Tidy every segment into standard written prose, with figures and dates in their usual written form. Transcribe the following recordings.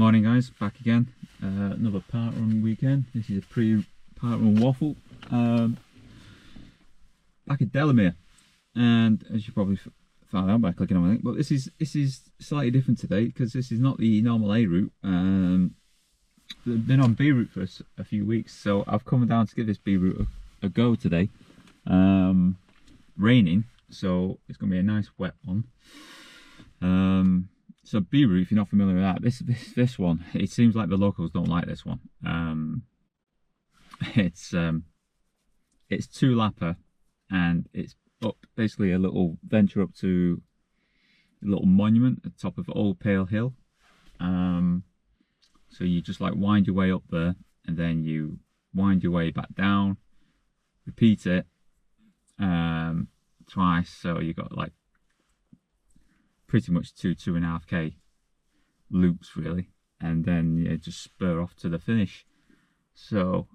Morning guys, back again. Another parkrun weekend. This is a pre-parkrun waffle. Back at Delamere, and as you probably found out by clicking on the link, but this is slightly different today because this is not the normal A route. They've been on B route for a few weeks, so I've come down to give this B route a go today. Raining, so it's going to be a nice wet one. So B route, if you're not familiar with that, this one, it seems like the locals don't like this one. It's 2-lapper, and it's up basically a little venture up to a little monument at the top of Old Pale Hill. So you just like wind your way up there, and then you wind your way back down, repeat it twice, so you got like pretty much 2.5k loops really, and then you just spur off to the finish. So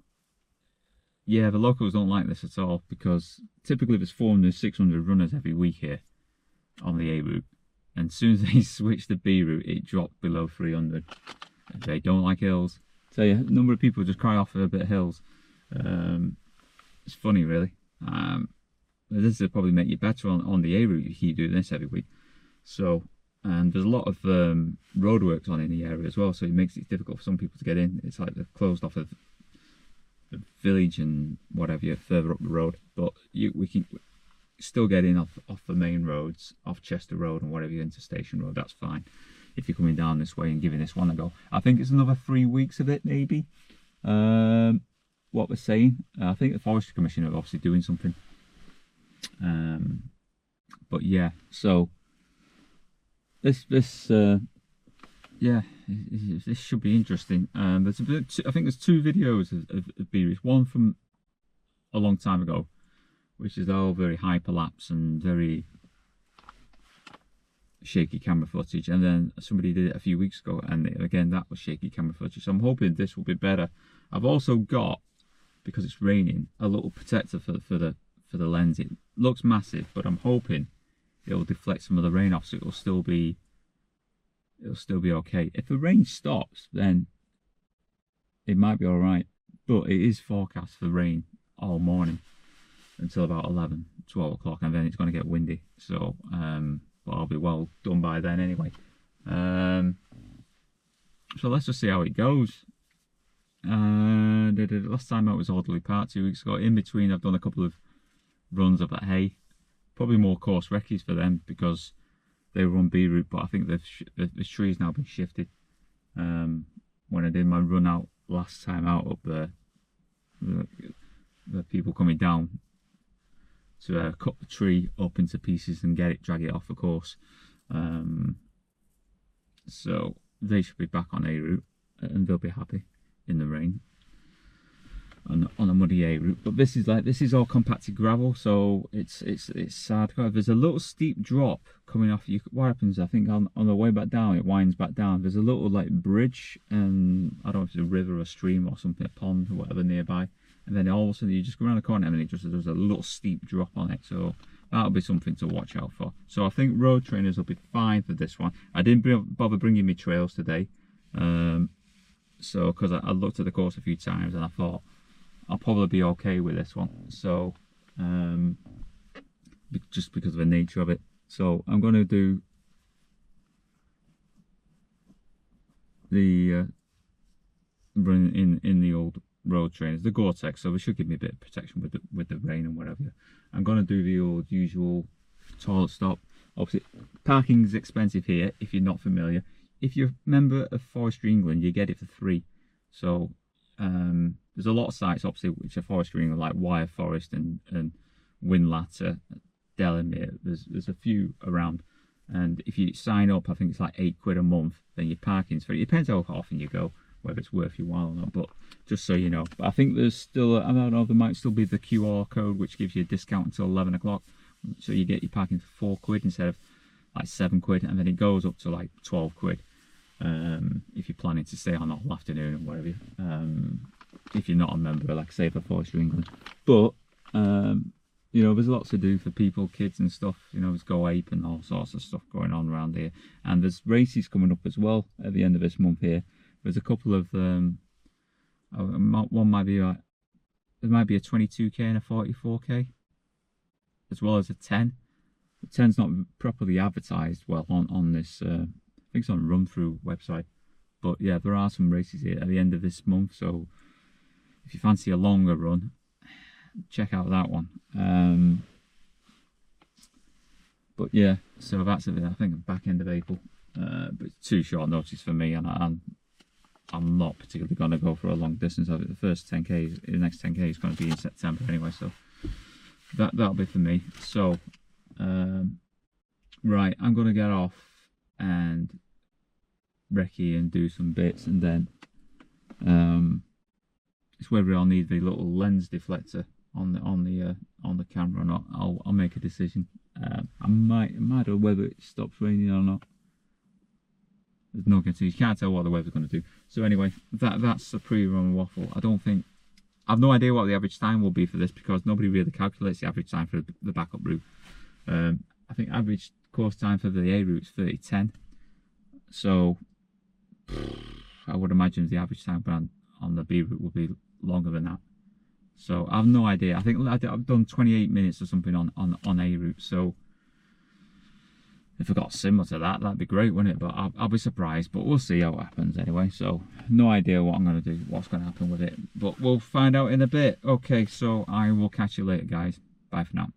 yeah, the locals don't like this at all, because typically there's 400-600 runners every week here on the A route, and as soon as they switch the B route, it dropped below 300. They don't like hills. So yeah, a number of people just cry off for a bit of hills. It's funny really. This will probably make you better on the A route if you keep doing this every week. So, and there's a lot of roadworks on in the area as well, so it makes it difficult for some people to get in. It's like they've closed off the village and whatever, you're further up the road, but we can still get in off the main roads, off Chester Road and whatever, into Station Road. That's fine if you're coming down this way and giving this one a go. I think it's another 3 weeks of it maybe. What we're saying, I think the Forestry Commission are obviously doing something. But yeah, so this should be interesting. There's I think there's 2 videos of B-routes. One from a long time ago, which is all very hyperlapse and very shaky camera footage, and then somebody did it a few weeks ago, and again that was shaky camera footage. So I'm hoping this will be better. I've also got, because it's raining, a little protector for the lens. It looks massive, but I'm hoping it'll deflect some of the rain off, so it'll still be okay. If the rain stops, then it might be all right, but it is forecast for rain all morning until about 11-12 o'clock, and then it's going to get windy. So but I'll be well done by then anyway. So let's just see how it goes. Last time out was Alderley Park 2 weeks ago. In between, I've done a couple of runs up at Hay, probably more course recce's for them because they were on B route, but I think the tree's now been shifted. When I did my run out last time out up there, the people coming down to cut the tree up into pieces and drag it off the course. So they should be back on A route, and they'll be happy in the rain on a muddy A route. But this is all compacted gravel, so it's sad. There's a little steep drop coming off. What happens, I think, on the way back down, it winds back down. There's a little like bridge, and I don't know if it's a river or a stream or something, a pond or whatever nearby, and then all of a sudden you just go around the corner and there's a little steep drop on it. So that'll be something to watch out for. So I think road trainers will be fine for this one. I didn't bother bringing me trails today, so because I looked at the course a few times and I thought I'll probably be okay with this one. So just because of the nature of it. So I'm going to do the run in the old road trainers, the Gore-Tex, so they should give me a bit of protection with the rain and whatever. I'm going to do the old usual toilet stop. Obviously parking is expensive here if you're not familiar. If you're a member of Forestry England, you get it for free. So there's a lot of sites obviously which are Forestry England, like Wire Forest and Windlatter, Delamere. There's a few around, and if you sign up, I think it's like £8 a month, then your parking's free. It depends how often you go, whether it's worth your while or not, but just so you know. But I think there's still, I don't know, there might still be the QR code which gives you a discount until 11 o'clock, so you get your parking for £4 instead of like £7, and then it goes up to like £12 if you're planning to stay on all afternoon or whatever, if you're not a member, like say, for Forestry England. But you know, there's lots to do for people, kids and stuff. You know, there's Go Ape and all sorts of stuff going on around here, and there's races coming up as well at the end of this month here. There's a couple of one might be there might be a 22k and a 44k, as well as a 10. The 10's not properly advertised well on this. I think it's on a run through website. But yeah, there are some races here at the end of this month, so if you fancy a longer run, check out that one. But yeah, so that's it. I think back end of April, but it's too short notice for me, and I'm not particularly going to go for a long distance. The first 10k, the next 10k is going to be in September anyway, so that'll be for me. So right, I'm going to get off and recce and do some bits, and then it's whether I'll need the little lens deflector on the camera or not. I'll make a decision. I might know whether it stops raining or not. There's no guarantee. You can't tell what the weather's going to do. So anyway, that's the pre-run Waffle. I've no idea what the average time will be for this, because nobody really calculates the average time for the backup route. I think average course time for the A route is 30:10. So I would imagine the average time on the B route will be longer than that. So I have no idea. I think I've done 28 minutes or something on A route. So if I got similar to that, that'd be great, wouldn't it? But I'll be surprised. But we'll see how it happens anyway. So no idea what I'm going to do, what's going to happen with it. But we'll find out in a bit. Okay, so I will catch you later, guys. Bye for now.